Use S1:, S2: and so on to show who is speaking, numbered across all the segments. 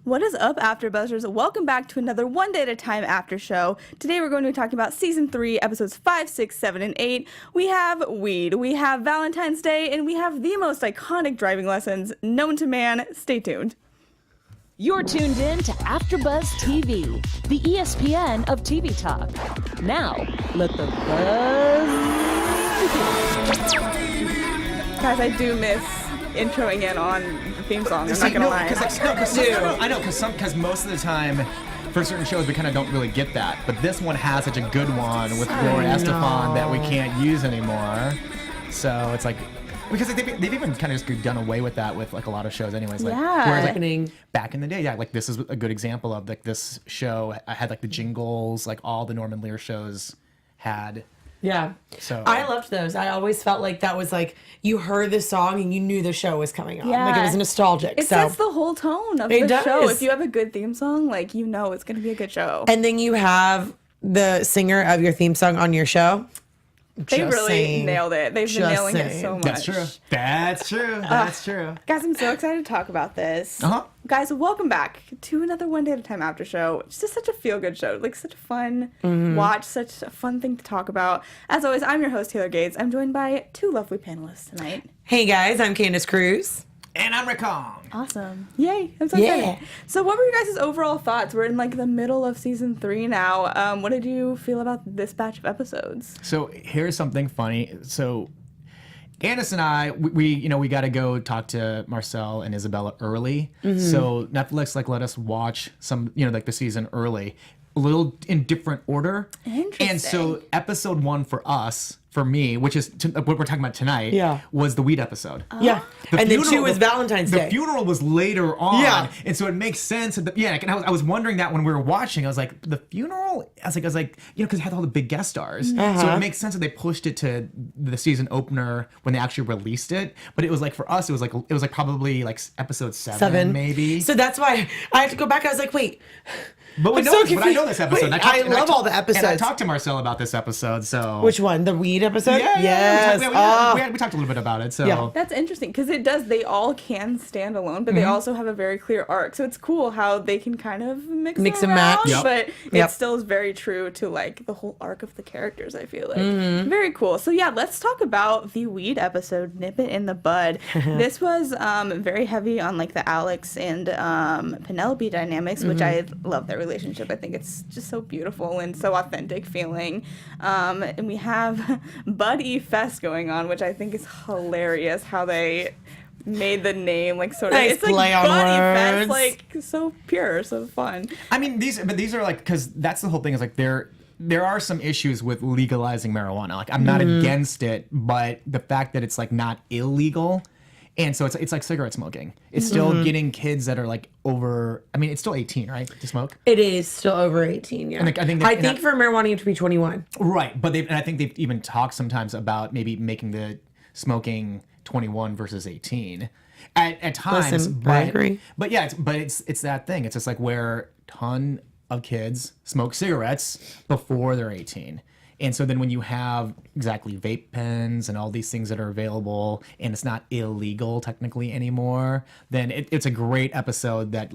S1: What is up, AfterBuzzers? Welcome back to another One Day at a Time after show. Today we're going to be talking about Season 3, Episodes 5, 6, 7, and 8. We have weed, we have Valentine's Day, and we have the most iconic driving lessons known to man. Stay tuned.
S2: You're tuned in to AfterBuzz TV, the ESPN of TV talk. Now, let the buzz begin.
S1: Guys, I do miss introing in on the theme song. I'm not gonna lie.
S3: Because most of the time, for certain shows, we kind of don't really get that. But this one has such a good one with Gloria Estefan that we can't use anymore. So it's like, because they've even kind of just done away with that with like a lot of shows anyways. Like,
S1: Yeah.
S3: whereas, back in the day, yeah, like this is a good example of like this show. I had like the jingles, like all the Norman Lear shows had.
S4: Yeah.
S3: So
S4: I loved those. I always felt like that was like you heard the song and you knew the show was coming on.
S1: Yeah.
S4: Like it was nostalgic.
S1: It sets the whole tone of
S4: It
S1: the
S4: does.
S1: show. If you have a good theme song, like, you know it's going to be a good show.
S4: And then you have the singer of your theme song on your show.
S1: They
S4: Just
S1: really
S4: saying.
S1: nailed it. They've been
S4: Just
S1: nailing it
S4: saying.
S1: so much.
S3: That's true. That's true. That's true.
S1: Guys, I'm so excited to talk about this.
S3: Uh-huh.
S1: Guys, welcome back to another One Day at a Time after show. It's just such a feel-good show. Like, such a fun watch, such a fun thing to talk about. As always, I'm your host, Taylor Gates. I'm joined by two lovely panelists tonight.
S4: Hey guys, I'm Candice Cruz.
S3: And I'm Rick Kong.
S1: Awesome. Yay. I'm so
S4: Yeah.
S1: excited. So what were your guys' overall thoughts? We're in, like, the middle of Season 3 now. What did you feel about this batch of episodes?
S3: So here's something funny. So Candice and I, we got to go talk to Marcel and Isabella early. So Netflix let us watch some, like the season early, a little in different order.
S1: Interesting.
S3: And so episode 1 for me, which is what we're talking about tonight,
S4: Yeah.
S3: was the weed episode.
S4: Yeah. And then 2
S3: funeral
S4: was Valentine's Day.
S3: The funeral was later on.
S4: Yeah.
S3: And so it makes sense. And I was wondering that when we were watching. I was like, the funeral? I was like, because it had all the big guest stars. So it makes sense that they pushed it to the season opener when they actually released it. But it was like, for us, it was like probably like episode 7 maybe.
S4: So that's why I had to go back. I was like, wait.
S3: But
S4: I'm so
S3: I know this episode.
S4: Wait,
S3: And
S4: I love all the episodes.
S3: And I talked to Marcel about this episode. So
S4: Which one? The weed episode?
S3: Yeah,
S4: Yes.
S3: we talked a little bit about it. So
S4: Yeah.
S1: That's interesting because they all can stand alone, but they also have a very clear arc. So it's cool how they can kind of mix
S4: and
S1: around,
S4: match.
S3: Yep.
S1: but
S4: Yep.
S1: it still is very true to like the whole arc of the characters, I feel like. Very cool. So yeah, let's talk about the weed episode, Nip It in the Bud. This was very heavy on like the Alex and Penelope dynamics, which I love their relationship. I think it's just so beautiful and so authentic feeling. And we have Buddy Fest going on, which I think is hilarious how they made the name like sort of
S4: Nice
S1: it's like
S4: play on
S1: Buddy Fest,
S4: words.
S1: like so pure, so fun.
S3: I mean, these are like, because that's the whole thing is like there are some issues with legalizing marijuana. Like I'm not against it, but the fact that it's like not illegal. And so it's like cigarette smoking. It's still getting kids that are like over. I mean, it's still 18, right, to smoke.
S4: It is still over 18, yeah.
S3: And like, I think
S4: for marijuana you have to be 21.
S3: Right, but I think they've even talked sometimes about maybe making the smoking 21 versus 18 at times.
S4: Listen, I agree.
S3: But yeah, it's that thing. It's just like where ton of kids smoke cigarettes before they're 18. And so then when you have exactly vape pens and all these things that are available and it's not illegal technically anymore, then it's a great episode that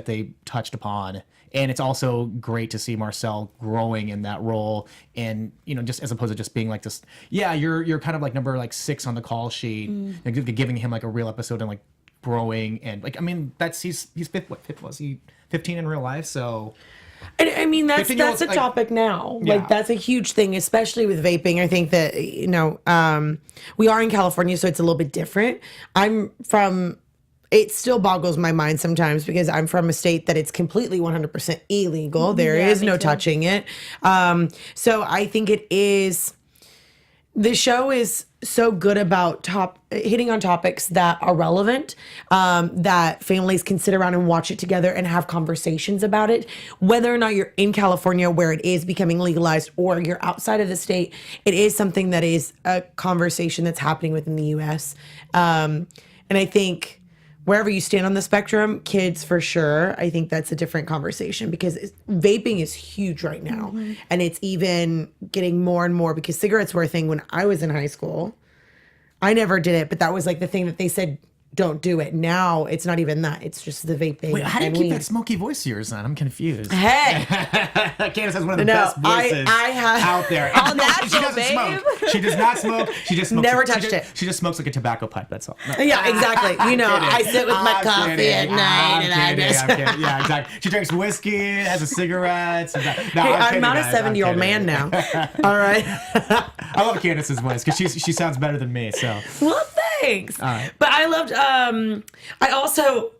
S3: they touched upon. And it's also great to see Marcel growing in that role and, just as opposed to just being like this, yeah, you're kind of like number like 6 on the call sheet and giving him like a real episode and like growing and like, I mean, he's fifth was he 15 in real life? So
S4: And I mean, that's
S3: 15-year-olds,
S4: a
S3: like-
S4: topic now.
S3: Yeah.
S4: Like, that's a huge thing, especially with vaping. I think that, we are in California, so it's a little bit different. It still boggles my mind sometimes because I'm from a state that it's completely 100% illegal. There is no touching it. So I think the show is so good about hitting on topics that are relevant, that families can sit around and watch it together and have conversations about it. Whether or not you're in California where it is becoming legalized or you're outside of the state, it is something that is a conversation that's happening within the U.S. And I think wherever you stand on the spectrum, kids for sure, I think that's a different conversation because vaping is huge right now. And it's even getting more and more because cigarettes were a thing when I was in high school. I never did it, but that was like the thing that they said, don't do it. Now it's not even that. It's just the vaping.
S3: Wait, how do you
S4: and
S3: keep
S4: weed.
S3: that smoky voice of yours on? I'm confused.
S4: Hey,
S3: Candice has one of the
S4: No,
S3: best voices
S4: I have
S3: out there.
S1: All
S3: And no, she
S1: natural,
S3: doesn't
S1: babe.
S3: smoke. She does not smoke. She just smokes.
S4: Never
S3: she
S4: touched
S3: just-
S4: it.
S3: She just smokes like a tobacco pipe. That's all. No.
S4: Yeah, exactly. You know, I sit with my
S3: I'm
S4: coffee
S3: kidding.
S4: at night, and I
S3: I'm
S4: just.
S3: kidding. Yeah, exactly. She drinks whiskey, has a cigarette. No,
S4: Hey, I'm not a
S3: kidding, guys.
S4: 70-year-old man now. All right.
S3: I love Candice's voice because she sounds better than me. So
S4: Well, thanks.
S3: All right.
S4: But I loved. I also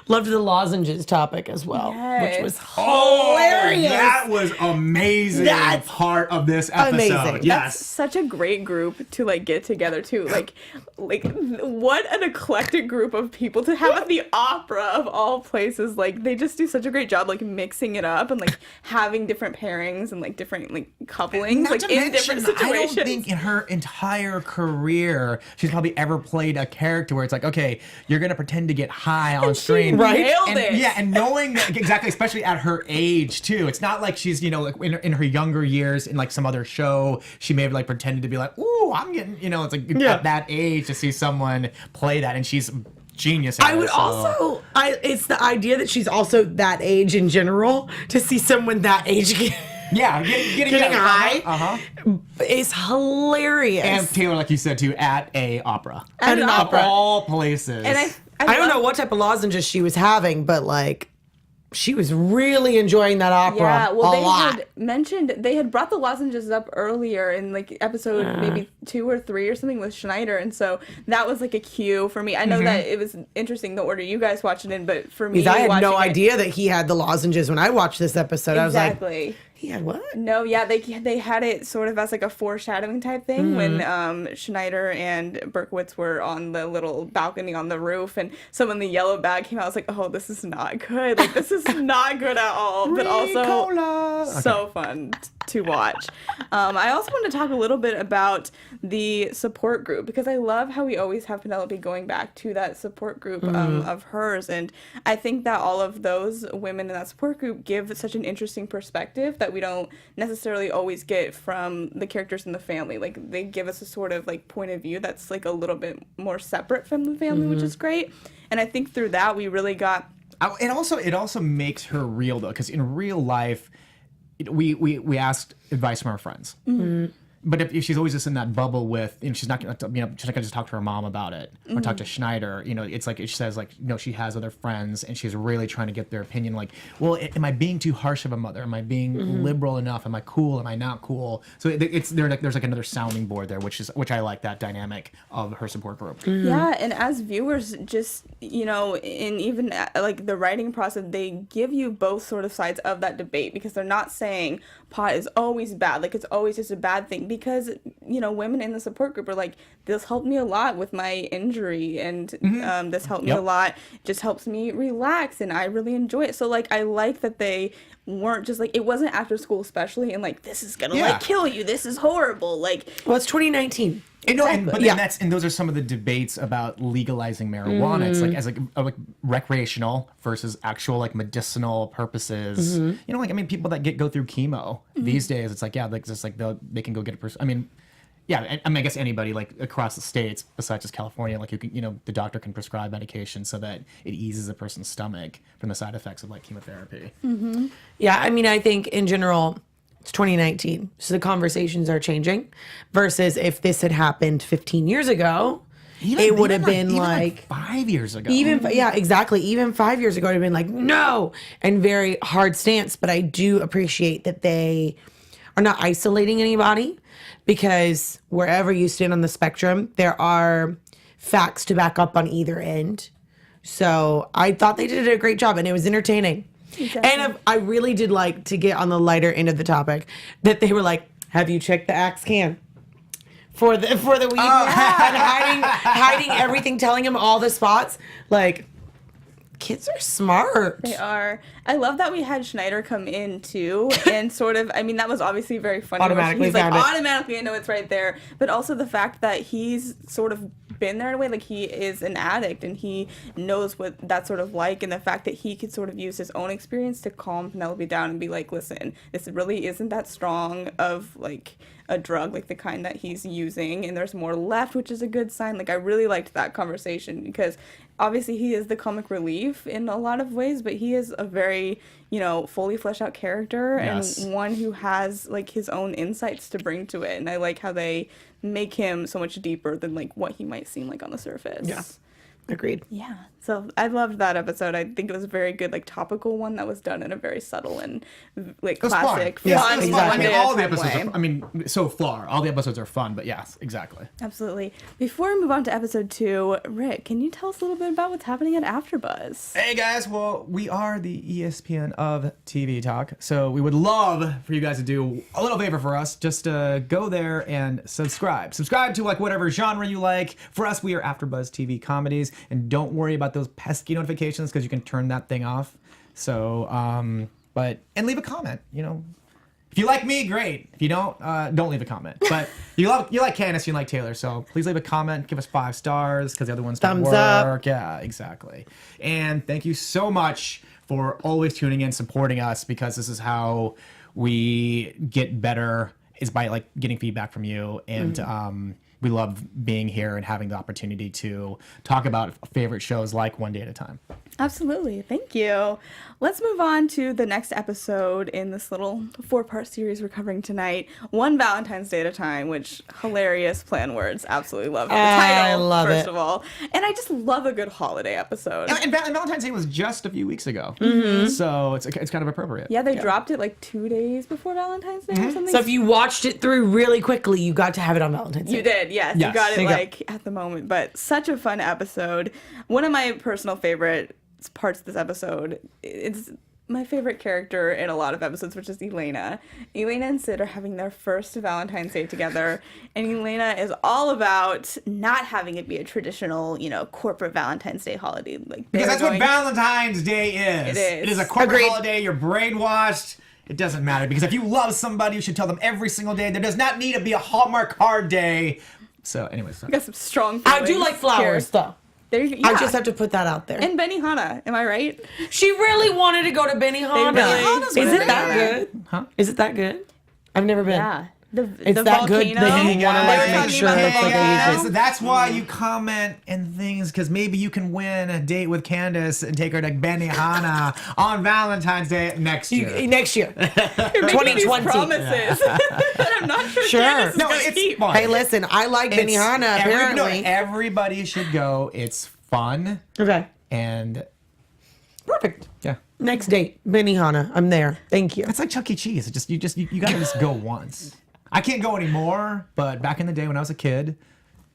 S4: loved the lozenges topic as well, which was hilarious.
S3: that was amazing.
S4: That's
S3: part of this episode.
S4: amazing.
S3: Yes.
S1: Such a great group to like get together too. Like what an eclectic group of people to have at the opera of all places. Like they just do such a great job like mixing it up and like having different pairings and like different like couplings
S3: Not
S1: like
S3: to
S1: in
S3: mention,
S1: different situations.
S3: I don't think in her entire career she's probably ever played a character where it's like, okay, you're gonna pretend to get high on
S1: she
S3: screen,
S1: nailed
S3: and,
S1: it.
S3: Yeah, and knowing that exactly, especially at her age too. It's not like she's like in her younger years in like some other show she may have like pretended to be like, ooh, I'm getting it's like at that age to see someone play that, and she's genius.
S4: I would also. It's the idea that she's also that age in general. To see someone that age
S3: getting
S4: high is hilarious.
S3: And Taylor, like you said too, at a opera.
S4: At an opera.
S3: Of all places.
S1: And
S4: I don't
S1: love-
S4: know what type of lozenges she was having, but like, she was really enjoying that opera
S1: Yeah, well,
S4: a
S1: they
S4: lot.
S1: had mentioned they had brought the lozenges up earlier in like episode maybe 2 or 3 or something with Schneider, and so that was like a cue for me. I know that it was interesting the order you guys watched it in, but for me,
S4: Because I had no
S1: watching it-
S4: idea that he had the lozenges when I watched this episode. I was like,
S1: Exactly.
S4: he had what?
S1: No, yeah, they had it sort of as like a foreshadowing type thing when Schneider and Berkowitz were on the little balcony on the roof, and someone in the yellow bag came out. I was like, oh, this is not good. Like this is not good at all, but also
S3: Ricola.
S1: so fun to watch. I also want to talk a little bit about the support group because I love how we always have Penelope going back to that support group of hers, and I think that all of those women in that support group give such an interesting perspective that we don't necessarily always get from the characters in the family. Like they give us a sort of like point of view that's like a little bit more separate from the family, which is great. And I think through that we really got.
S3: It also makes her real though, because in real life, we asked advice from our friends. But if she's always just in that bubble with, she's not gonna, she's not gonna just talk to her mom about it or talk to Schneider. It's like she says like, she has other friends and she's really trying to get their opinion. Like, well, am I being too harsh of a mother? Am I being liberal enough? Am I cool? Am I not cool? So there's like another sounding board there, which I like that dynamic of her support group.
S1: Yeah, and as viewers, just, in even like the writing process, they give you both sort of sides of that debate because they're not saying pot is always bad, like it's always just a bad thing, because, women in the support group are like, this helped me a lot with my injury, and this helped me a lot, just helps me relax, and I really enjoy it. So, like, I like that they weren't just like, it wasn't after school especially, and like, this is gonna like kill you, this is horrible, like.
S4: Well, it's 2019.
S3: And those are some of the debates about legalizing marijuana. It's like as like recreational versus actual like medicinal purposes. People that go through chemo these days, it's like they can go get I guess anybody like across the states besides just California, like you can, the doctor can prescribe medication so that it eases a person's stomach from the side effects of like chemotherapy.
S4: Yeah, I think in general, it's 2019, so the conversations are changing. Versus if this had happened 15 years ago, it would have been like
S3: 5 years ago.
S4: Exactly. Even 5 years ago, it would have been like, no, and very hard stance. But I do appreciate that they are not isolating anybody, because wherever you stand on the spectrum, there are facts to back up on either end. So I thought they did a great job, and it was entertaining. Exactly. And I really did like to get on the lighter end of the topic that they were like, have you checked the Axe can for the weed? And hiding everything, telling him all the spots. Like, kids are smart.
S1: They are. I love that we had Schneider come in too, and sort of, that was obviously very funny.
S4: Automatically
S1: he's like,
S4: found it.
S1: automatically, I know it's right there. But also the fact that he's sort of been there in a way. Like, he is an addict and he knows what that's sort of like, and the fact that he could sort of use his own experience to calm Penelope down and be like, listen, this really isn't that strong of like a drug, like the kind that he's using, and there's more left, which is a good sign. Like, I really liked that conversation because obviously he is the comic relief in a lot of ways, but he is a very, you know, fully fleshed out character and one who has like his own insights to bring to it. And I like how they make him so much deeper than like what he might seem like on the surface.
S4: Yeah. Agreed.
S1: Yeah. So I loved that episode. I think it was a very good, like, topical one that was done in a very subtle and like classic,
S3: fun.
S1: fun,
S3: Exactly.
S1: one
S3: I mean,
S1: day
S3: all
S1: at
S3: the
S1: a time
S3: episodes.
S1: way.
S3: I mean, so far, all the episodes are fun. But yes, exactly.
S1: Absolutely. Before we move on to episode 2, Rick, can you tell us a little bit about what's happening at AfterBuzz?
S3: Hey guys, well, we are the ESPN of TV Talk, so we would love for you guys to do a little favor for us. Just go there and subscribe. Subscribe to like whatever genre you like. For us, we are AfterBuzz TV comedies, and don't worry about those pesky notifications because you can turn that thing off. So, and leave a comment. You know, if you like me, great. If you don't leave a comment. But you like Candice, you like Taylor, so please leave a comment. Give us 5 stars because the other ones don't
S4: Thumbs
S3: work.
S4: up.
S3: Yeah, exactly. And thank you so much for always tuning in, supporting us, because this is how we get better, is by like getting feedback from you. And we love being here and having the opportunity to talk about favorite shows like One Day at a Time.
S1: Absolutely. Thank you. Let's move on to the next episode in this little 4-part series we're covering tonight. One Valentine's Day at a Time, which hilarious plan words. Absolutely love the title,
S4: I love
S1: first
S4: it.
S1: of all. And I just love a good holiday episode.
S3: And Valentine's Day was just a few weeks ago. So it's kind of appropriate.
S1: Yeah, they dropped it like 2 days before Valentine's Day or something.
S4: So if you watched it through really quickly, you got to have it on Valentine's Day.
S1: You did, yes.
S3: Yes.
S1: You got it
S4: There you go.
S1: like at the moment. But such a fun episode. One of my personal favorite parts of this episode, it's my favorite character in a lot of episodes, which is Elena. Elena and Syd are having their first Valentine's Day together, and Elena is all about not having it be a traditional, you know, corporate Valentine's Day holiday. Like,
S3: Because that's what Valentine's Day is.
S1: It is.
S3: It is a corporate
S4: Agreed.
S3: holiday. You're brainwashed. It doesn't matter, because if you love somebody, you should tell them every single day. There does not need to be a Hallmark card day. So, anyways.
S1: got some strong
S4: I do
S1: feelings
S4: like flowers,
S1: here.
S4: though.
S1: There you go.
S4: I
S1: Yeah.
S4: just have to put that out there.
S1: And Benihana, am I right?
S4: She really wanted to go to Benihana.
S1: really-
S4: Is
S1: Benihana's
S4: it that
S1: good.
S4: good?
S3: Huh?
S4: Is it that good? I've never been.
S1: Yeah. The
S4: It's that good
S1: volcano.
S4: that you want to
S1: They were
S4: like make
S1: talking
S4: sure
S1: about
S4: it
S1: the
S4: looks like
S1: volcano.
S4: Asian.
S3: So that's why you comment and things, because maybe you can win a date with Candice and take her to Benihana on Valentine's Day next year.
S4: Next year.
S1: You're making these
S4: 2020.
S1: promises. I'm not sure
S4: Sure.
S1: Candace is
S3: No,
S1: gonna
S3: it's
S1: keep.
S3: fun.
S4: Hey, listen, I like Benihana, apparently.
S3: Everybody should go. It's fun.
S4: Okay.
S3: And
S4: Perfect.
S3: yeah.
S4: Next date, Benihana. I'm there. Thank you.
S3: It's like Chuck E. Cheese. It just you gotta just go once. I can't go anymore, but back in the day when I was a kid, you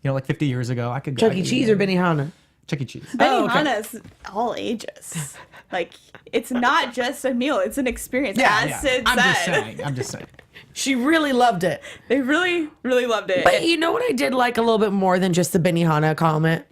S3: know, like 50 years ago, I could go.
S4: Chuck E. Cheese or Benihana?
S3: Chuck E. Cheese.
S4: Oh, okay.
S1: Benihana's all ages. Like, it's not just a meal, it's an experience, as Syd said.
S3: I'm just saying.
S4: She really loved it.
S1: They really, really loved it.
S4: But you know what I did like a little bit more than just the Benihana comment?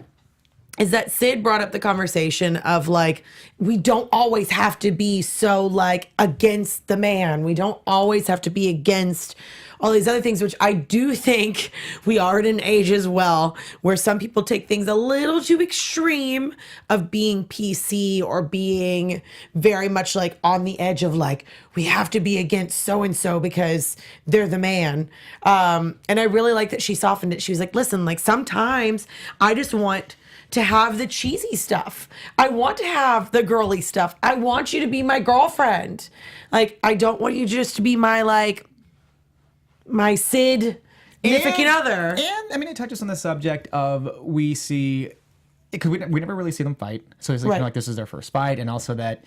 S4: Is that Syd brought up the conversation of like, we don't always have to be so like against the man. We don't always have to be against all these other things, which I do think we are at an age as well where some people take things a little too extreme of being PC or being very much like on the edge of like, we have to be against so-and-so because they're the man. And I really like that she softened it. She was like, listen, like sometimes I just want to have the cheesy stuff. I want to have the girly stuff. I want you to be my girlfriend. Like, I don't want you just to be my Syd significant other.
S3: And I mean, it touches on the subject of we see, because we never really see them fight. So it's like,
S4: Right.
S3: kind of like this is their first fight, and also that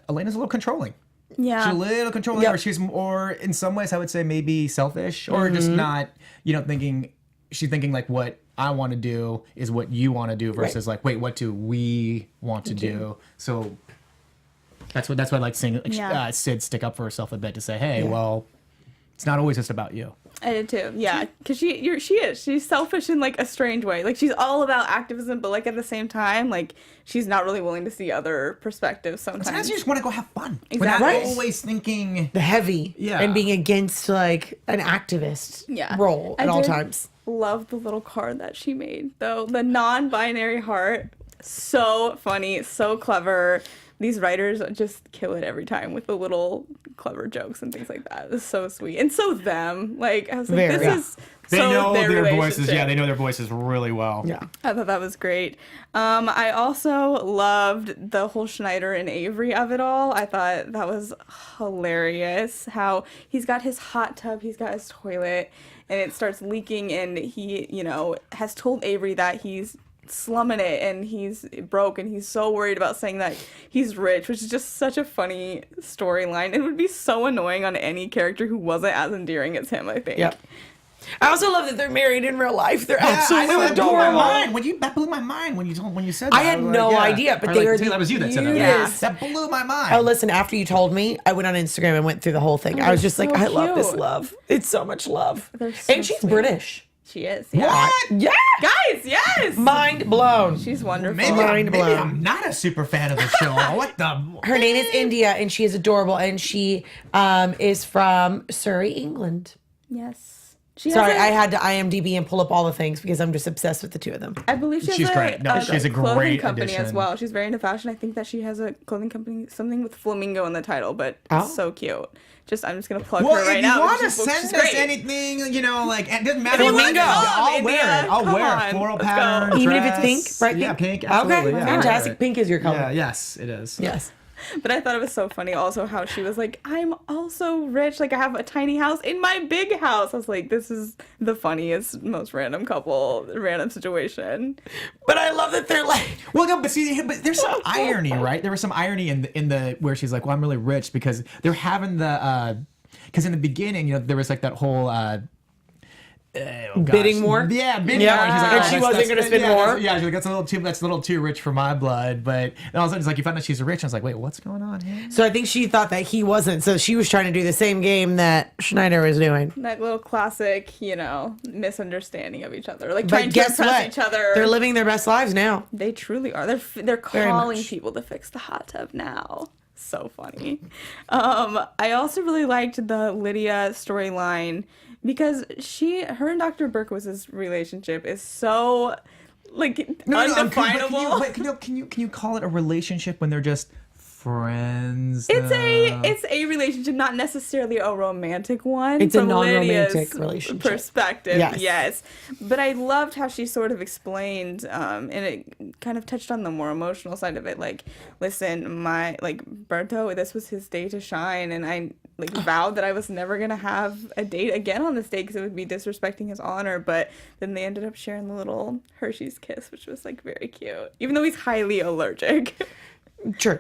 S3: Elena's a little controlling.
S1: yeah.
S3: She's a little controlling,
S4: Yep.
S3: or she's more, in some ways, I would say maybe selfish, or just not, thinking, she's thinking like what I want to do is what you want to do versus like, wait, what do we want to do? So that's what I like seeing
S1: Yeah.
S3: Syd stick up for herself a bit to say, hey, well, it's not always just about you.
S1: I did too. Yeah, because she's selfish in like a strange way. Like, she's all about activism, but like at the same time, like she's not really willing to see other perspectives sometimes.
S3: Sometimes you just want to go have fun.
S1: Exactly.
S3: Without
S1: Right.
S3: always thinking.
S4: The heavy
S3: Yeah.
S4: and being against like an activist
S1: Yeah.
S4: role
S1: I
S4: at all
S1: did-
S4: times.
S1: love the little card that she made, though. The non-binary heart, so funny, so clever. These writers just kill it every time with the little clever jokes and things like that. It's so sweet. And so them. Like, I was like,
S4: Very.
S1: this is
S3: They
S1: so
S3: know
S1: their
S3: their voices.
S1: relationship.
S3: Yeah, they know their voices really well.
S4: Yeah.
S1: I thought that was great. I also loved the whole Schneider and Avery of it all. I thought that was hilarious. How he's got his hot tub, he's got his toilet, and it starts leaking, and he, has told Avery that he's slumming it and he's broke, and he's so worried about saying that he's rich, which is just such a funny storyline. It would be so annoying on any character who wasn't as endearing as him, I think.
S4: Yep. I also love that they're married in real life. They're
S3: I
S4: absolutely
S3: know, that blew my
S4: adorable.
S3: mind. That blew my mind when you said that.
S4: I had
S3: was
S4: no
S3: like,
S4: idea, but
S3: Or
S4: they
S3: like,
S4: are the
S3: that was you that said that.
S1: cutest.
S3: That blew my mind.
S4: Oh, listen, after you told me, I went on Instagram and went through the whole thing. I was just
S1: so
S4: like, I love this
S1: cute.
S4: love. It's so much love.
S1: They're so
S4: And she's
S1: sweet.
S4: British.
S1: She is. Yeah.
S3: What?
S4: Yeah.
S1: Guys, yes!
S4: Mind blown.
S1: She's wonderful.
S3: Maybe
S4: blown.
S3: I'm not a super fan of the show. What the?
S4: Her name is India, and she is adorable, and she is from Surrey, England.
S1: Yes. She
S4: Sorry,
S1: has
S4: I had to IMDb and pull up all the things because I'm just obsessed with the two of them.
S1: I believe
S3: She's great. No, she's a
S1: clothing
S3: great
S1: company as
S3: addition.
S1: well. She's very into fashion. I think that she has a clothing company, something with flamingo in the title, but
S4: Oh.
S1: it's so cute. I'm just gonna plug
S3: Well,
S1: her right
S3: if
S1: now.
S3: you want to
S1: because she's
S3: send us
S1: great.
S3: anything, like, it doesn't matter.
S4: Flamingo.
S3: I'll
S1: India,
S3: wear it. I'll
S1: come
S3: wear
S1: on,
S3: it. Floral
S1: let's go.
S3: pattern.
S4: Even if it's
S3: dress.
S4: pink, bright
S3: Yeah,
S4: pink?
S3: pink. Absolutely.
S4: Okay,
S3: Yeah,
S4: fantastic.
S3: I'll wear it.
S4: Pink is your color.
S3: Yeah, yes, it is.
S4: Yes.
S1: But I thought it was so funny also how she was like, I'm also rich. Like, I have a tiny house in my big house. I was like, this is the funniest, most random situation.
S3: But I love that they're like, well, no, but there's some irony, right? There was some irony in the where she's like, well, I'm really rich because they're having because in the beginning, there was like that whole.
S4: Bidding war?
S3: Yeah, bidding
S4: Yeah.
S3: war. She's like,
S4: And she wasn't gonna spend more?
S3: She's like, that's a little too rich for my blood. But then all of a sudden, it's like, you find out she's rich. I was like, wait, what's going on here?
S4: So I think she thought that he wasn't. So she was trying to do the same game that Schneider was doing.
S1: That little classic, misunderstanding of each other. Like,
S4: But
S1: trying to
S4: guess
S1: impress
S4: what?
S1: each other.
S4: They're living their best lives now.
S1: They truly are. They're
S4: Very
S1: calling
S4: much.
S1: people to fix the hot tub now. So funny. I also really liked the Lydia storyline because her and Dr. Berkowitz's relationship is so undefinable.
S3: Can you call it a relationship when they're just friends?
S1: It's a relationship, not necessarily a romantic one.
S4: It's a
S1: from
S4: non-romantic
S1: Lydia's
S4: relationship.
S1: perspective.
S4: Yes.
S1: But I loved how she sort of explained, and it kind of touched on the more emotional side of it. Like, listen, Berto, this was his day to shine, and I vowed that I was never gonna have a date again on this day because it would be disrespecting his honor. But then they ended up sharing the little Hershey's kiss, which was very cute, even though he's highly allergic.
S4: True.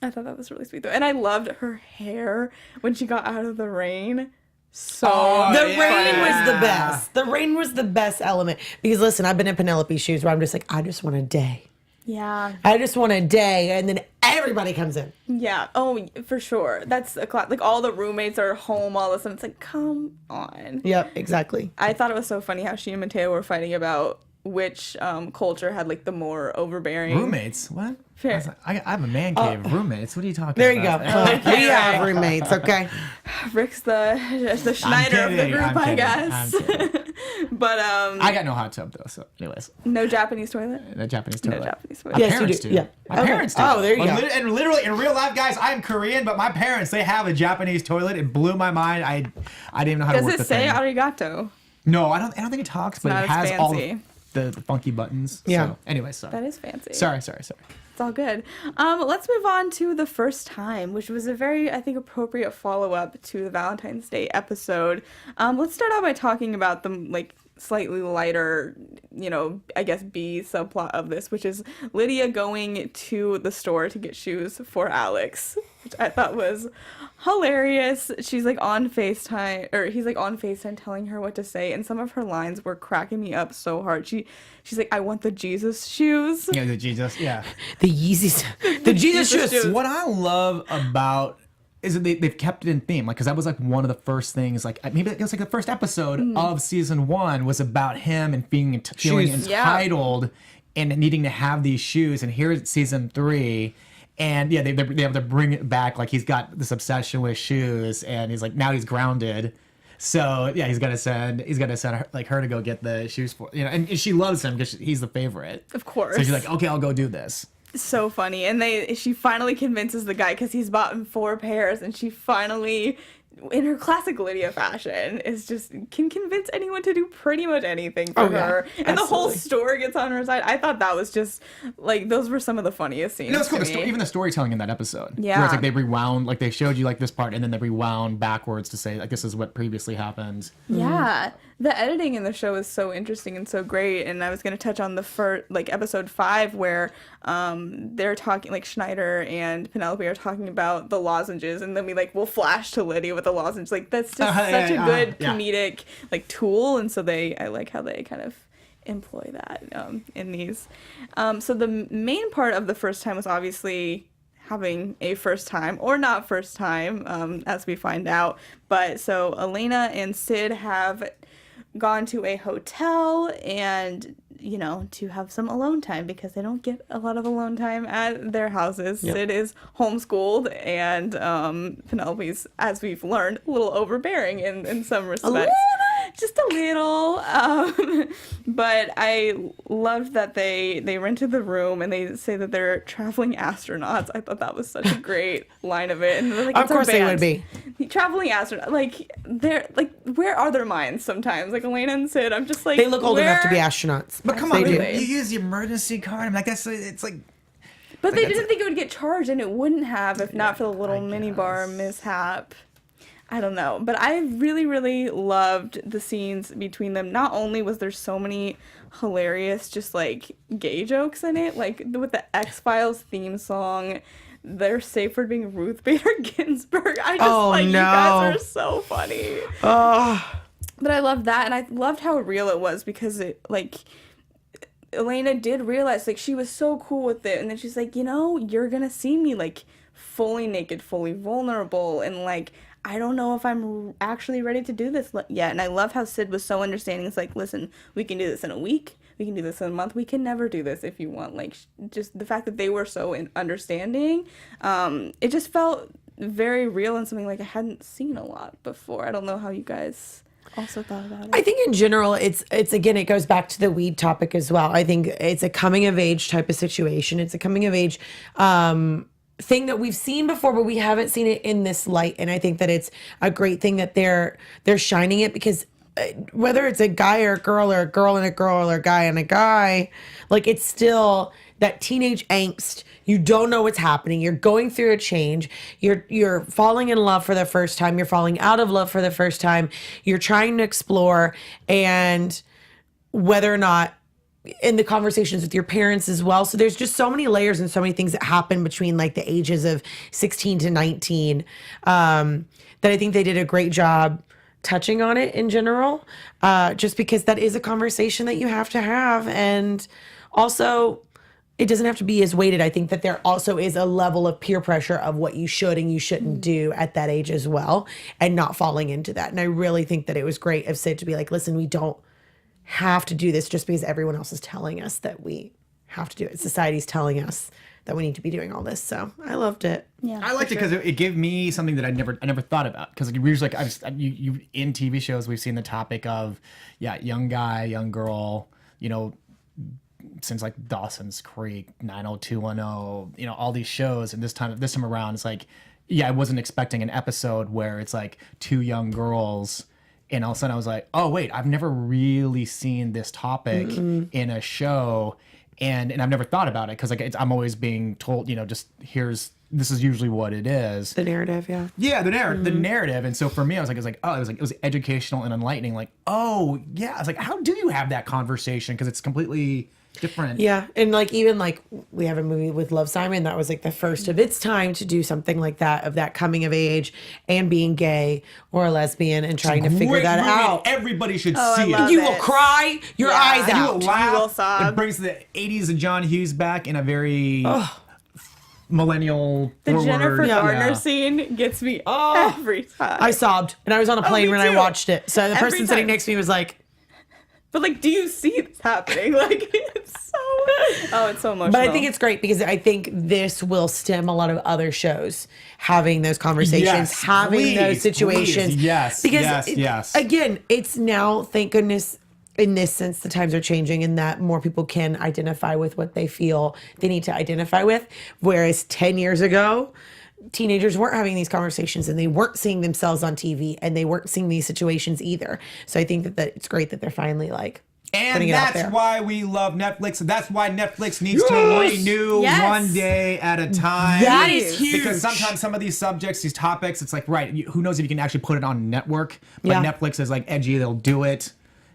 S1: I thought that was really sweet though. And I loved her hair when she got out of the rain. So
S4: The rain was the best. The rain was the best element. Because listen, I've been in Penelope's shoes where I'm just like, I just want a day.
S1: Yeah.
S4: I just want a day. And then everybody comes in.
S1: Yeah. Oh, for sure. That's a class. Like, all the roommates are home all of a sudden. It's like, come on.
S4: Yep, exactly.
S1: I thought it was so funny how she and Mateo were fighting about which culture had the more overbearing
S3: Roommates? What?
S1: Fair.
S3: I was like, I have a man cave. Roommates? What are you talking
S4: There you go.
S3: about?
S4: We have roommates, okay?
S1: Rick's the Schneider of the
S3: kidding,
S1: group,
S3: I'm
S1: I
S3: kidding,
S1: guess.
S3: I'm kidding.
S1: But
S3: I got no hot tub though. So, anyways,
S1: no Japanese toilet.
S3: the Japanese toilet.
S1: No Japanese toilet.
S3: My
S4: Yes, you
S3: parents
S4: do.
S3: do.
S4: Yeah.
S3: My
S4: Okay.
S3: parents do.
S4: Oh, there you go.
S3: And literally, in real life, guys, I'm Korean, but my parents, they have a Japanese toilet. It blew my mind. I didn't even know how to
S1: Does
S3: work
S1: it
S3: the
S1: say
S3: thing.
S1: arigato?
S3: No, I don't think it talks, but
S1: not
S3: it
S1: as
S3: has all
S1: fancy.
S3: the funky buttons.
S4: Yeah.
S3: So, anyways, sorry.
S1: That is fancy.
S3: Sorry.
S1: It's all good. Let's move on to The First Time, which was a very, I think, appropriate follow-up to the Valentine's Day episode. Let's start out by talking about the, slightly lighter, I guess B subplot of this, which is Lydia going to the store to get shoes for Alex, which I thought was hilarious. She's on FaceTime, or he's on FaceTime telling her what to say, and some of her lines were cracking me up so hard. She's like, I want the Jesus shoes.
S3: Yeah, the Jesus. Yeah.
S4: The Yeezys. The Jesus
S1: Jesus
S4: shoes.
S1: shoes.
S3: What I love about is that they've kept it in theme, because that was one of the first things, maybe it was the first episode of season 1 was about him and feeling
S4: Shoes.
S1: Yeah.
S3: entitled and needing to have these shoes, and here it's season 3. And yeah, they have to bring it back. He's got this obsession with shoes, and he's now he's grounded. So yeah, he's gonna send her, like, her to go get the shoes for, you know, and she loves him because he's the favorite.
S1: Of course.
S3: So she's like, okay, I'll go do this.
S1: So funny. And she finally convinces the guy, because he's bought him 4 pairs, and she finally, in her classic Lydia fashion, can convince anyone to do pretty much anything for her. And the whole store gets on her side. I thought that was just, like, those were some of the funniest scenes.
S3: You know, it's cool. Even the storytelling in that episode.
S1: Yeah.
S3: Where it's like they rewound, like they showed you like this part and then they rewound backwards to say like this is what previously happened.
S1: Yeah. The editing in the show is so interesting and so great. And I was going to touch on the first, like, episode 5 where they're talking, like, Schneider and Penelope are talking about the lozenges, and then we'll flash to Lydia with the lozenge. Like, that's just such a good comedic like tool. And so I like how they kind of employ that in these. So the main part of the first time was obviously having a first time or not first time, as we find out. But so Elena and Syd have gone to a hotel and, you know, to have some alone time because they don't get a lot of alone time at their houses. Yep. Syd is homeschooled, and Penelope's, as we've learned, a little overbearing in some respects. Just a little. But I loved that they rented the room and they say that they're traveling astronauts. I thought that was such a great line of it. And they're like,
S4: of course they would be.
S1: Traveling astronauts. Like, they're like, where are their minds sometimes? Like, Elena and Syd, I'm just like,
S4: they look old enough to be astronauts.
S3: But come on, you use the emergency card. I'm like, it's like.
S1: But they didn't think it would get charged, and it wouldn't have if not for the little minibar mishap. I don't know, but I really, really loved the scenes between them. Not only was there so many hilarious, just like gay jokes in it, like with the X-Files theme song, their safe word being Ruth Bader Ginsburg. I just you guys are so funny. But I loved that, and I loved how real it was because it Elena did realize, like, she was so cool with it, and then she's like, you know, you're gonna see me like fully naked, fully vulnerable, and like, I don't know if I'm actually ready to do this yet. And I love how Syd was so understanding. It's like, listen, we can do this in a week. We can do this in a month. We can never do this if you want. Like, just the fact that they were so understanding, it just felt very real and something like I hadn't seen a lot before. I don't know how you guys also thought about it.
S4: I think in general, it's again, it goes back to the weed topic as well. I think it's a coming of age type of situation. It's a coming of age thing that we've seen before, but we haven't seen it in this light. And I think that it's a great thing that they're shining it, because whether it's a guy or a girl and a girl or a guy and a guy, like, it's still that teenage angst. You don't know what's happening. You're going through a change. You're falling in love for the first time. You're falling out of love for the first time. You're trying to explore, and whether or not in the conversations with your parents as well. So there's just so many layers and so many things that happen between like the ages of 16 to 19 that I think they did a great job touching on it in general, just because that is a conversation that you have to have. And also, it doesn't have to be as weighted. I think that there also is a level of peer pressure of what you should and you shouldn't do at that age as well, and not falling into that. And I really think that it was great of Syd to be like, listen, we don't have to do this just because everyone else is telling us that we have to do it. Society's telling us that we need to be doing all this. So I loved it.
S1: Yeah,
S3: I liked it because it gave me something that I never thought about. Because usually, like, you in TV shows, we've seen the topic of young guy, young girl, you know, since like Dawson's Creek, 90210, you know, all these shows. And this time around, it's like, I wasn't expecting an episode where it's like 2 young girls. And all of a sudden I was like, oh, wait, I've never really seen this topic in a show. And I've never thought about it because, like, I'm always being told, you know, just this is usually what it is.
S4: The narrative, yeah.
S3: Yeah, the narrative. And so for me, it was educational and enlightening. Like, oh, yeah. I was like, how do you have that conversation? Because it's completely different.
S4: Yeah, and like, even like, we have a movie with Love, Simon that was like the first of its time to do something like that, of that coming of age and being gay or a lesbian and trying to figure that out.
S3: Everybody should see it.
S4: You will cry your eyes out.
S3: You will laugh.
S1: You will sob.
S3: It brings the 80s of John Hughes back in a very millennial
S1: The
S3: forward.
S1: Jennifer Garner scene gets me every time.
S4: I sobbed, and I was on a plane when I
S1: too.
S4: watched it. So the
S1: Every
S4: person sitting
S1: time.
S4: next to me was like,
S1: But like, do you see this happening? Like, it's so emotional.
S4: But I think it's great because I think this will stem a lot of other shows having those conversations,
S3: Yes,
S4: having those
S3: please,
S4: situations.
S3: please. Yes,
S4: because
S3: yes.
S4: Again, it's now, thank goodness, in this sense, the times are changing and that more people can identify with what they feel they need to identify with. Whereas 10 years ago, teenagers weren't having these conversations and they weren't seeing themselves on TV and they weren't seeing these situations either. So I think that it's great that they're finally like putting
S3: And
S4: it out
S3: that's
S4: there.
S3: why we love Netflix. That's why Netflix needs to renew
S1: Yes.
S3: one day at a time.
S4: That is huge.
S3: Because sometimes some of these subjects, these topics, it's like, right, who knows if you can actually put it on a network. But
S4: Yeah.
S3: Netflix is like edgy. They'll do it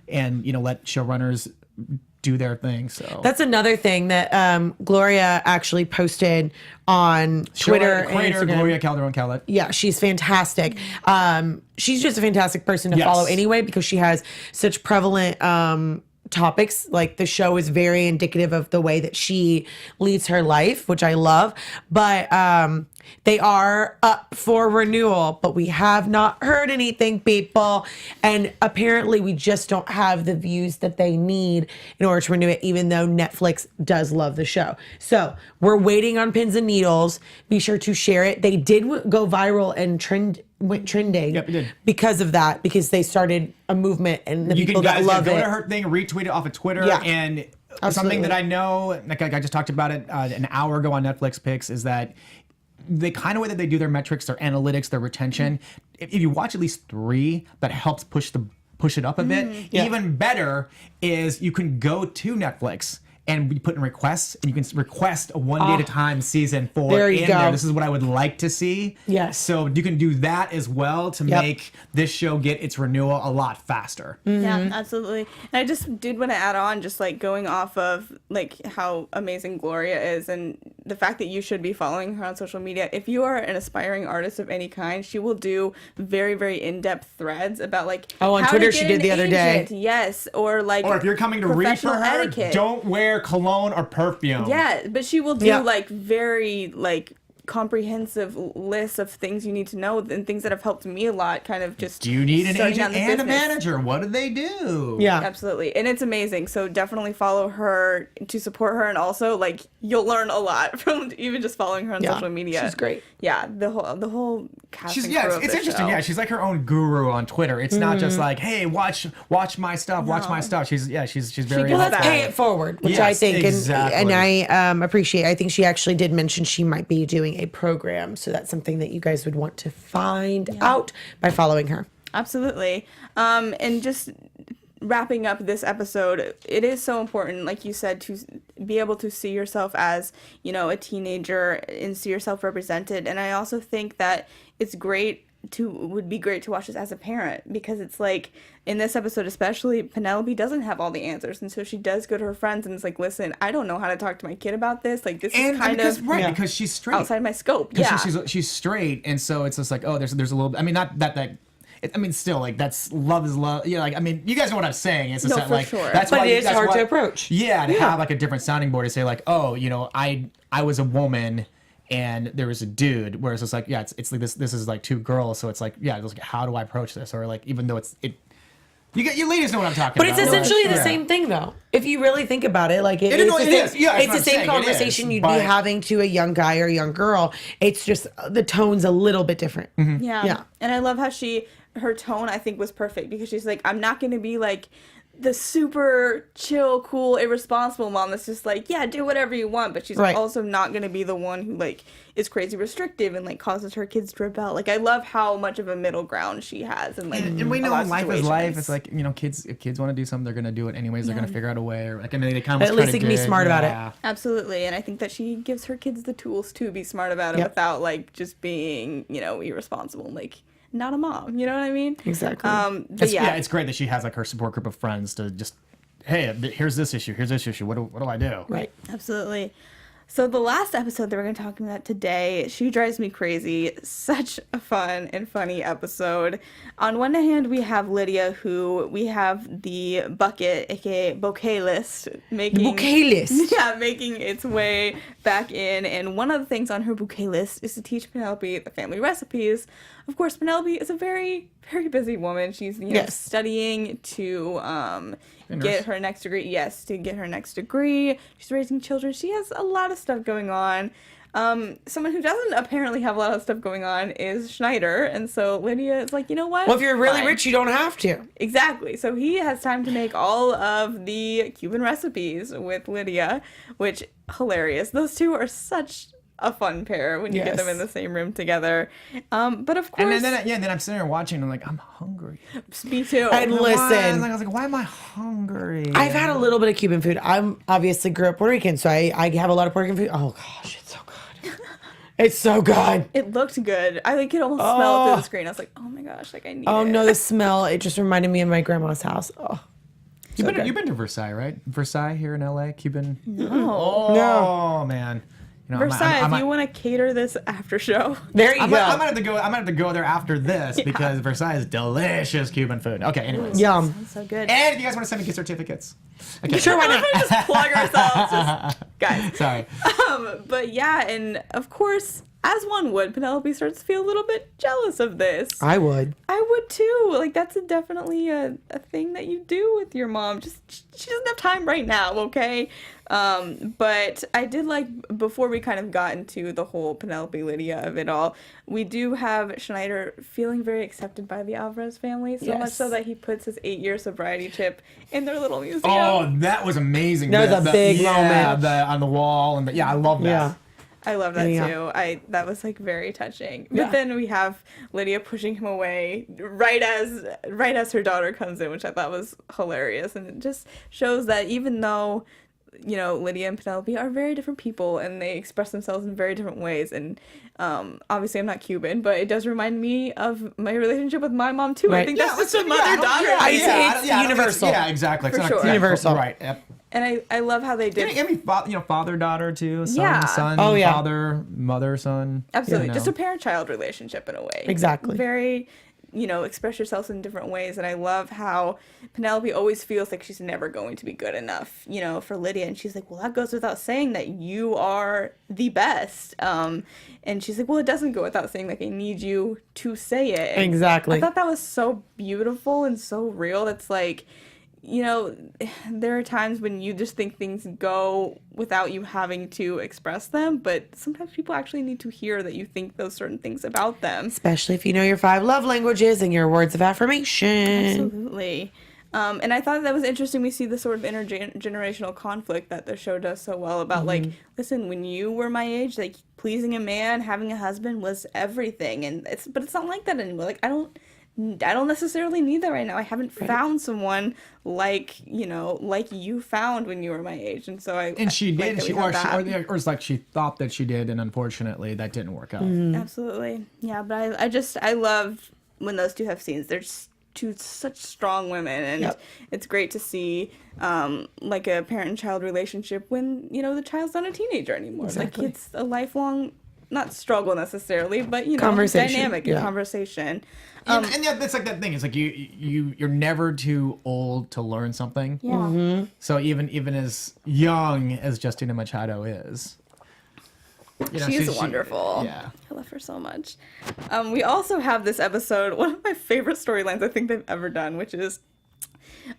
S3: and, let showrunners do their thing. So
S4: That's another thing that Gloria actually posted on Twitter and
S3: Creator
S4: Instagram.
S3: Gloria Calderon-Kellett.
S4: Yeah, she's fantastic. She's just a fantastic person to
S3: Yes.
S4: follow anyway because she has such prevalent topics. Like the show is very indicative of the way that she leads her life, which I love. But they are up for renewal, but we have not heard anything, people. And apparently we just don't have the views that they need in order to renew it, even though Netflix does love the show. So we're waiting on pins and needles. Be sure to share it. They did go viral and went trending
S3: Yep, it did.
S4: because of that, because they started a movement and the
S3: You
S4: people
S3: can
S4: that
S3: guys
S4: love
S3: go
S4: it.
S3: to her thing, retweet it off of Twitter,
S4: Yeah.
S3: and
S4: Absolutely.
S3: something that I know, like I just talked about it an hour ago on Netflix Picks, is that the kind of way that they do their metrics, their analytics, their retention, if you watch at least 3, that helps push it up a bit.
S4: Yeah.
S3: Even better is you can go to Netflix and we put in requests, and you can request a one day at a time season 4
S4: There you
S3: in
S4: go.
S3: there. This is what I would like to see.
S4: Yes.
S3: So you can do that as well to
S4: Yep.
S3: make this show get its renewal a lot faster.
S1: Yeah, absolutely. And I just did want to add on, just like going off of like how amazing Gloria is and the fact that you should be following her on social media. If you are an aspiring artist of any kind, she will do very, very in-depth threads about like
S4: On
S1: how
S4: Twitter
S1: to
S4: she
S1: get
S4: did
S1: an
S4: the other day.
S1: agent. Yes, or like
S3: Or if you're coming to read for
S1: professional
S3: her,
S1: etiquette.
S3: don't wear cologne or perfume.
S1: Yeah, but she will do
S4: Yeah.
S1: like very like comprehensive lists of things you need to know and things that have helped me a lot. Kind of just
S3: Do you need an
S1: starting
S3: agent
S1: out in the
S3: and a
S1: business.
S3: manager? What do they do?
S4: Yeah.
S1: Absolutely. And it's amazing. So definitely follow her to support her. And also, like, you'll learn a lot from even just following her on
S4: Yeah,
S1: social media.
S4: she's great.
S1: Yeah. The whole cast
S3: She's
S1: and crew of
S3: it's
S1: this
S3: interesting.
S1: show.
S3: Yeah, she's like her own guru on Twitter. It's not just like, hey, watch my stuff, watch my stuff. She's very
S1: gives
S4: Well, let's
S1: back.
S4: pay it forward, which
S3: Yes,
S4: I think,
S3: exactly.
S4: and I appreciate. I think she actually did mention she might be doing a program, so that's something that you guys would want to find out by following her.
S1: Absolutely. And just wrapping up this episode, it is so important, like you said, to be able to see yourself as, a teenager and see yourself represented. And I also think that would be great to watch this as a parent, because it's like in this episode especially, Penelope doesn't have all the answers, and so she does go to her friends and it's like, listen, I don't know how to talk to my kid about this, like this is kind of
S3: because she's straight.
S1: outside my scope.
S3: Because
S1: Yeah,
S3: she's straight, and so it's just like, oh, there's a little. I mean, not that. Still, like, that's love is love. Yeah, like, I mean, you guys know what I'm saying. It's just
S1: No,
S3: that,
S1: for
S3: like,
S1: sure.
S3: that's
S4: But
S3: why
S4: it is
S3: that's
S4: hard
S3: why-
S4: to approach.
S3: Yeah, to have like a different sounding board to say like, oh, I was a woman and there was a dude. Whereas it's like, yeah, it's like this is like 2 girls, so it's like, yeah, it's like, how do I approach this? Or like, even though you ladies know what I'm talking
S4: But
S3: about.
S4: it's essentially the
S3: Yeah.
S4: same thing, though. If you really think about it, like it's
S3: It
S4: the
S3: is.
S4: same,
S3: Yeah, that's
S4: it's
S3: what
S4: the
S3: I'm
S4: same
S3: saying. It
S4: conversation
S3: is,
S4: you'd
S3: but-
S4: be having to a young guy or a young girl. It's just the tone's a little bit different.
S1: Yeah.
S4: Yeah.
S1: And I love how her tone, I think, was perfect, because she's like, I'm not going to be like the super chill, cool, irresponsible mom that's just like, yeah, do whatever you want. But she's
S4: Right.
S1: also not going to be the one who like is crazy restrictive and like causes her kids to rebel. Like, I love how much of a middle ground she has. And like,
S3: And we
S1: a
S3: know
S1: lot of
S3: life is life.
S1: situations.
S3: It's like, kids, if kids want to do something, they're going to do it anyways. They're going to figure out a way. Or like, I mean, they kind of
S4: At least they can be smart about it.
S1: Absolutely. And I think that she gives her kids the tools to be smart about it
S4: Yep.
S1: without like just being, irresponsible. Like, not a mom. You know what I mean?
S4: Exactly.
S1: But yeah.
S3: It's great that she has like her support group of friends to just, hey, here's this issue. Here's this issue. What do I do?
S4: Right.
S1: Absolutely. So the last episode that we're going to talk about today, She Drives Me Crazy. Such a fun and funny episode. On one hand, we have Lydia, who we have the bucket, aka bouquet list, making
S4: Bouquet list.
S1: Yeah, making its way back in. And one of the things on her bouquet list is to teach Penelope the family recipes of course, Penelope is a very, very busy woman. She's studying to get her next degree. Yes, to get her next degree. She's raising children. She has a lot of stuff going on. Someone who doesn't apparently have a lot of stuff going on is Schneider, and so Lydia is like, you know what?
S4: Well, if you're really
S1: Fine.
S4: rich, you don't have to.
S1: Exactly. So he has time to make all of the Cuban recipes with Lydia, which hilarious. Those two are such a fun pair when you get them in the same room together. But of course,
S3: and then I'm sitting there watching, and I'm like, I'm hungry.
S1: Me too.
S4: And listen,
S3: I was like, why am I hungry?
S4: I've had a little bit of Cuban food. I'm obviously grew up Puerto Rican, so I have a lot of Puerto Rican food. Oh gosh, it's so good. It's so good.
S1: It looked good. I could almost smell it through the screen. I was like, oh my gosh, like I need it.
S4: Oh no, the smell! It just reminded me of my grandma's house. Oh,
S3: You've been to Versailles, right? Versailles here in LA, Cuban.
S1: No.
S3: Oh man. You know,
S1: Versailles, if you want to cater this after show.
S4: there you go.
S3: I'm gonna have to go there after this because Versailles is delicious Cuban food. Okay, anyways.
S4: Yum.
S1: Sounds so good.
S3: And if you guys want to send me gift certificates, okay.
S4: Sure, why
S1: We're
S4: not?
S1: gonna just plug ourselves, guys.
S3: Sorry.
S1: But yeah, and of course, as one would, Penelope starts to feel a little bit jealous of this.
S4: I would.
S1: I would too. Like that's definitely a thing that you do with your mom. Just she doesn't have time right now, okay? But I did like, before we kind of got into the whole Penelope Lydia of it all, we do have Schneider feeling very accepted by the Alvarez family, so much so that he puts his 8-year sobriety chip in their little museum.
S3: Oh, that was amazing.
S4: That was a big moment.
S3: On the wall, and I love that.
S4: Yeah.
S1: I love that too. That was like very touching. But then we have Lydia pushing him away right as her daughter comes in, which I thought was hilarious, and it just shows that even though, you know, Lydia and Penelope are very different people and they express themselves in very different ways, and obviously I'm not Cuban, but it does remind me of my relationship with my mom too.
S4: Right.
S1: I think that's just a mother-daughter.
S4: It's universal.
S3: Yeah, exactly.
S1: For sure.
S4: Universal.
S3: Right. Yep.
S1: And I love how they did.
S3: I mean, father, daughter too. Son,
S1: Yeah.
S3: son,
S4: Oh, yeah.
S3: father, mother, son.
S1: Absolutely.
S3: You know.
S1: Just a parent-child relationship in a way.
S4: Exactly.
S1: Very, you know, express yourselves in different ways. And I love how Penelope always feels like she's never going to be good enough, you know, for Lydia. And she's like, well, that goes without saying that you are the best. And she's like, well, it doesn't go without saying, like, I need you to say it. And
S4: Exactly.
S1: I thought that was so beautiful and so real. That's like, you know, there are times when you just think things go without you having to express them, but sometimes people actually need to hear that you think those certain things about them.
S4: Especially if you know your 5 love languages and your words of affirmation.
S1: Absolutely. And I thought that was interesting. We see the sort of intergenerational conflict that the show does so well about, like, listen, when you were my age, like, pleasing a man, having a husband was everything. But it's not like that anymore. Like, I don't necessarily need that right now. I haven't found someone like you found when you were my age, and so
S3: she did,
S1: like
S3: or it's like she thought that she did, and unfortunately that didn't work out.
S1: Absolutely, yeah. But I love when those two have scenes. They're just two such strong women, and it's great to see like a parent-child relationship when, you know, the child's not a teenager anymore.
S4: Exactly.
S1: Like it's a lifelong, not struggle necessarily, but, you know,
S4: Conversation.
S1: dynamic and conversation.
S3: And yeah, that's like that thing. It's like you're never too old to learn something.
S1: Yeah.
S3: So even as young as Justina Machado is, you know,
S1: she's wonderful.
S3: Yeah.
S1: I love her so much. We also have this episode, one of my favorite storylines I think they've ever done, which is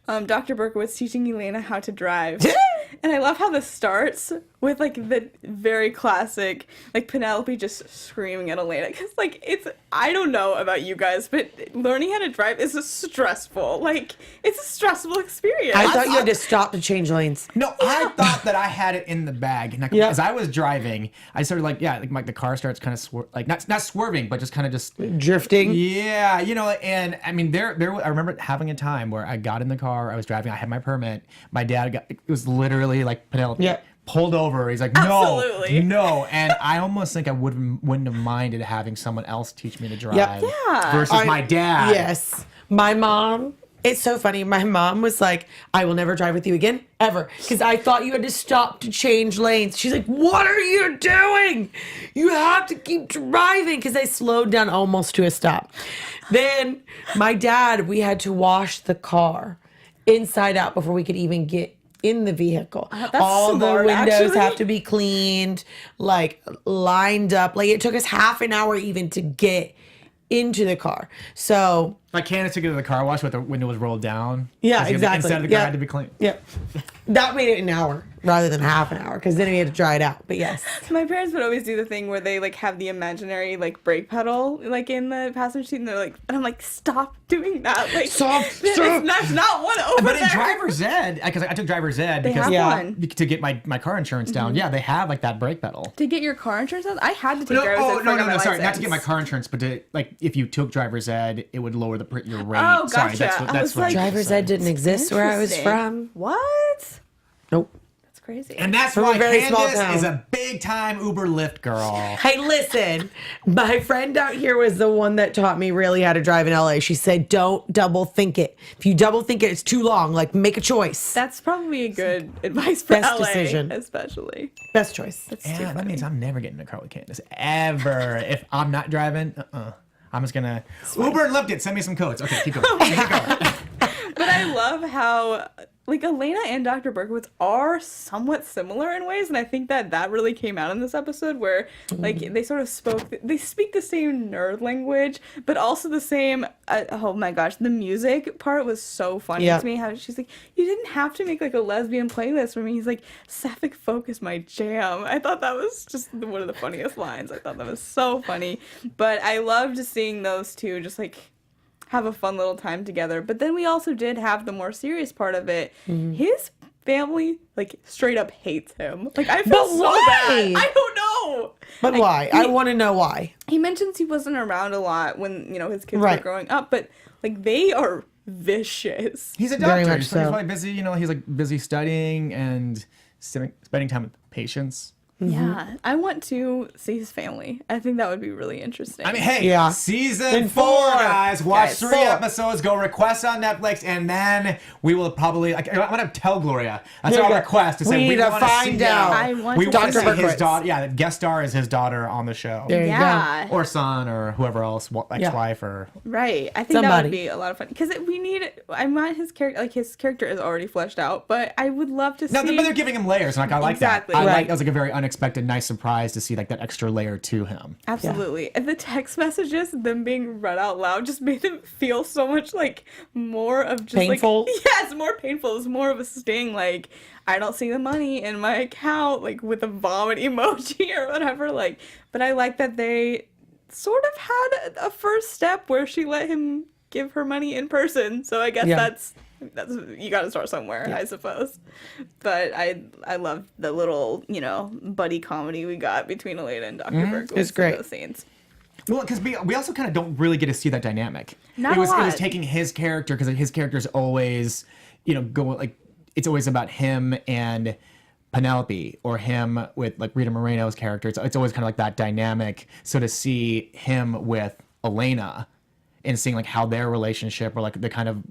S1: Dr. Berkowitz teaching Elena how to drive. And I love how this starts with, like, the very classic, like, Penelope just screaming at Elena. Because, like, I don't know about you guys, but learning how to drive is stressful. Like, it's a stressful experience.
S4: I thought you had to stop to change lanes.
S3: No, I thought that I had it in the bag. And as I was driving, I started like the car starts kind of not swerving, but just kind of just
S4: Drifting.
S3: Yeah, you know, and I mean, I remember having a time where I got in the car, I was driving, I had my permit. My dad it was literally like Penelope pulled over. He's like,
S1: Absolutely.
S3: no. And I almost think I wouldn't have minded having someone else teach me to drive
S1: Yeah.
S3: versus my dad.
S4: Yes. My mom, it's so funny. My mom was like, I will never drive with you again, ever. Because I thought you had to stop to change lanes. She's like, what are you doing? You have to keep driving. Because I slowed down almost to a stop. Then my dad, we had to wash the car inside out before we could even get in the vehicle. All
S1: smart,
S4: the windows
S1: actually.
S4: have to be cleaned, like lined up. Like it took us half an hour even to get into the car. So
S3: Like Candice took it to the car wash with the window was rolled down.
S4: yeah,
S3: 'Cause
S4: exactly.
S3: Instead of the car had to be clean.
S4: Yep. That made it an hour rather than half an hour because then we had to dry it out. But yes.
S1: My parents would always do the thing where they like have the imaginary like brake pedal like in the passenger seat, and they're like, and I'm like, stop doing that. Like,
S4: Stop.
S1: That's not one over
S3: But in
S1: there.
S3: driver's ed, because I took driver's ed
S1: They
S3: because
S1: have
S4: Yeah.
S1: one.
S3: to get my car insurance down. Yeah, they have like that brake pedal.
S1: To get your car insurance done? I had to take driver's ed
S3: No,
S1: before I got my
S3: sorry, not to get my
S1: license.
S3: car insurance, but to, like if you took driver's ed, it would lower your rate.
S1: Oh,
S3: Sorry,
S1: gotcha.
S3: that's
S1: I
S3: what
S1: was
S3: I
S1: like-
S4: Driver's ed didn't exist where I was
S1: Interesting.
S4: from.
S1: What?
S4: Nope.
S1: That's crazy.
S3: And that's
S4: From a
S3: why
S4: very small
S3: Candice
S4: town.
S3: is a big time Uber Lyft girl.
S4: Hey, listen, my friend out here was the one that taught me really how to drive in LA. She said, don't double think it. If you double think it, it's too long. Like, make a choice.
S1: That's probably a good advice for
S4: Best
S1: LA,
S4: decision.
S1: especially.
S4: Best choice.
S1: It's too
S3: Yeah, that
S1: funny.
S3: means I'm never getting in a car with Candice. Ever. If I'm not driving, I'm just gonna Uber and Lyft it. Send me some codes. Okay, keep going. Keep going.
S1: But I love how like Elena and Dr. Berkowitz are somewhat similar in ways, and I think that really came out in this episode where like they sort of they speak the same nerd language, but also the same. Oh my gosh, the music part was so funny
S4: Yeah.
S1: to me. How she's like, you didn't have to make like a lesbian playlist for me. He's like, Sapphic Folk is my jam. I thought that was just one of the funniest lines. I thought that was so funny, but I loved seeing those two just like have a fun little time together. But then we also did have the more serious part of it. His family like straight up hates him. Like I feel
S4: But
S1: so
S4: why?
S1: bad. I don't know.
S4: But why? I want to know why.
S1: He mentions he wasn't around a lot when, his kids were
S4: Right.
S1: growing up, but like they are vicious.
S3: He's a
S4: Very
S3: doctor.
S4: much
S3: So he's
S4: so.
S3: probably busy. He's like busy studying and spending time with patients.
S1: Yeah. I want to see his family. I think that would be really interesting.
S3: I mean, hey,
S4: Yeah.
S3: season
S4: And
S3: 4,
S4: four.
S3: guys. Watch
S1: Guys,
S3: 3
S4: 4.
S3: episodes. Go request on Netflix, and then we will probably. I'm gonna tell Gloria. That's
S4: There
S3: our
S4: you go.
S3: request to say
S4: We need to
S3: wanna
S4: find
S3: see,
S4: out.
S1: I want
S3: we
S1: to
S3: want to
S1: see
S3: see his
S4: Berkowitz.
S3: daughter. Yeah, the guest star is his daughter on the show,
S4: There you
S1: yeah.
S3: or son, or whoever else, ex-wife, or
S1: Right. I think that
S4: Somebody.
S1: would be a lot of fun because I want his character. Like his character is already fleshed out, but I would love to
S3: no.
S1: see.
S3: But they're giving him layers, and like I like
S1: Exactly.
S3: that. I
S1: Right.
S3: like that was like a very unexpected, nice surprise to see like that extra layer to him.
S1: Absolutely. And the text messages, them being read out loud, just made them feel so much like more of just
S4: Painful?
S1: like yeah, it's more painful. It's more of a sting. Like I don't see the money in my account, like with a vomit emoji or whatever. Like, but I like that they sort of had a first step where she let him give her money in person. So I guess
S4: Yeah.
S1: that's you got to start somewhere, I suppose. But I love the little buddy comedy we got between Elena and Dr. Berkowitz.
S4: It's great.
S1: In those scenes.
S3: Well, because we also kind of don't really get to see that dynamic.
S1: Not
S3: it was
S1: a
S3: it was
S1: lot.
S3: taking his character because his character is always, going like it's always about him and Penelope or him with like Rita Moreno's character. It's always kind of like that dynamic. So to see him with Elena and seeing like how their relationship or like the kind of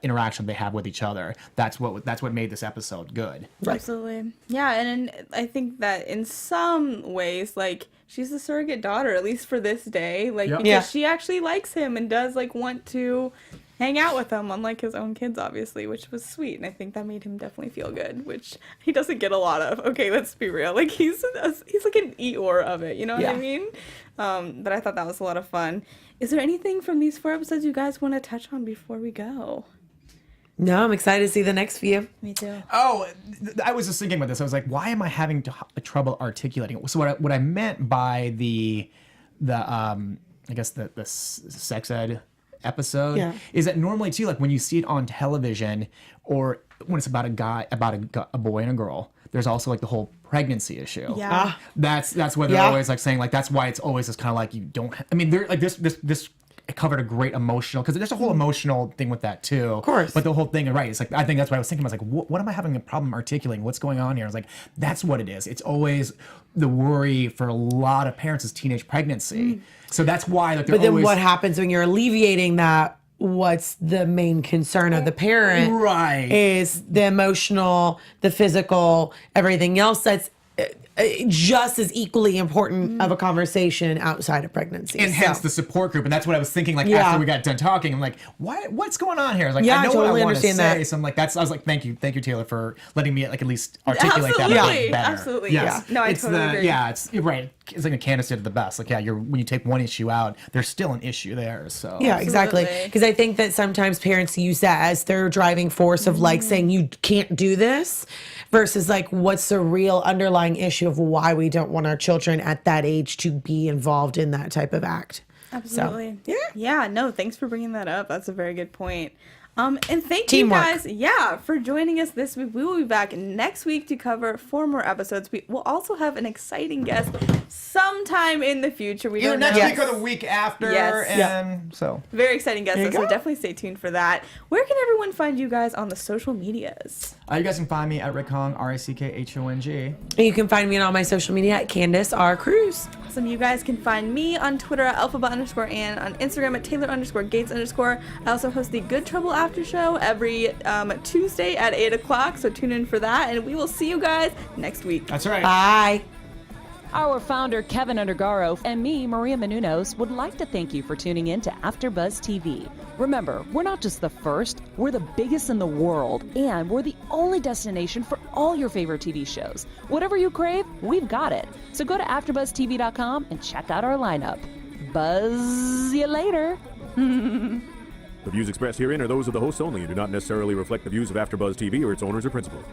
S3: interaction they have with each other, that's what made this episode good.
S1: Absolutely. Yeah, and I think that in some ways, like, she's the surrogate daughter, at least for this day, like,
S3: Yep.
S1: because
S4: Yeah.
S1: she actually likes him and does, like, want to hang out with him, unlike his own kids, obviously, which was sweet, and I think that made him definitely feel good, which he doesn't get a lot of. Okay, let's be real. Like, he's like an Eeyore of it, you know what I
S4: Yeah.
S1: mean? But I thought that was a lot of fun. Is there anything from these 4 episodes you guys want to touch on before we go?
S4: No, I'm excited to see the next few.
S1: Me too.
S3: Oh, I was just thinking about this. I was like, why am I having trouble articulating it? So what I meant by the I guess the sex ed episode
S4: Yeah.
S3: is that normally too, like when you see it on television or when it's about a boy and a girl, there's also like the whole pregnancy issue.
S1: Yeah.
S3: That's where they're
S4: Yeah.
S3: always like saying like that's why it's always just kind of like you don't. I mean, they're like this covered a great emotional because there's a whole emotional thing with that too. Of
S4: course.
S3: But the whole thing, right? It's like I think that's what I was thinking. I was like, what am I having a problem articulating? What's going on here? I was like, that's what it is. It's always the worry for a lot of parents is teenage pregnancy. So that's why like.
S4: But then
S3: always,
S4: what happens when you're alleviating that? What's the main concern of the parent?
S3: Right.
S4: Is the emotional, the physical, everything else that's just as equally important of a conversation outside of pregnancy.
S3: And hence
S4: So-
S3: the support group. And that's what I was thinking, like,
S4: Yeah.
S3: after we got done talking, I'm like, what's going on here? I was like,
S4: Yeah,
S3: I know
S4: I totally
S3: what I want to say.
S4: understand that.
S3: So I'm like, I was like, thank you, Taylor, for letting me, like, at least articulate that a
S1: Absolutely.
S3: bit better.
S1: Absolutely.
S3: Yes.
S1: Yeah. No, I
S3: It's
S1: totally agree.
S3: Yeah, you're right. It's like Candice did it the best. Like, yeah, when you take one issue out, there's still an issue there. So
S4: Yeah, exactly.
S1: Absolutely.
S4: Because I think that sometimes parents use that as their driving force of like saying you can't do this versus like what's the real underlying issue of why we don't want our children at that age to be involved in that type of act.
S1: Absolutely.
S4: So, yeah.
S1: Yeah, no, thanks for bringing that up. That's a very good point. And thank
S4: Teamwork.
S1: you guys, for joining us this week. We will be back next week to cover 4 more episodes. We will also have an exciting guest sometime in the future. We
S3: either
S1: don't know.
S3: next week or the week after.
S1: Yes.
S3: And so.
S1: Very exciting guest,
S4: There you
S1: so
S4: go.
S1: definitely stay tuned for that. Where can everyone find you guys on the social medias?
S3: You guys can find me at Rick Hong, RICKHONG.
S4: And you can find me on all my social media at Candice R. Cruz.
S1: Awesome. You guys can find me on Twitter at alphabet_ and on Instagram at Taylor_Gates_. I also host the Good Trouble After Show every Tuesday at 8 o'clock, so tune in for that, and we will see you guys next week.
S3: That's right.
S4: Bye.
S2: Our founder, Kevin Undergaro, and me, Maria Menounos, would like to thank you for tuning in to AfterBuzz TV. Remember, we're not just the first, we're the biggest in the world, and we're the only destination for all your favorite TV shows. Whatever you crave, we've got it. So go to AfterBuzzTV.com and check out our lineup. Buzz you later.
S5: The views expressed herein are those of the hosts only and do not necessarily reflect the views of AfterBuzz TV or its owners or principals.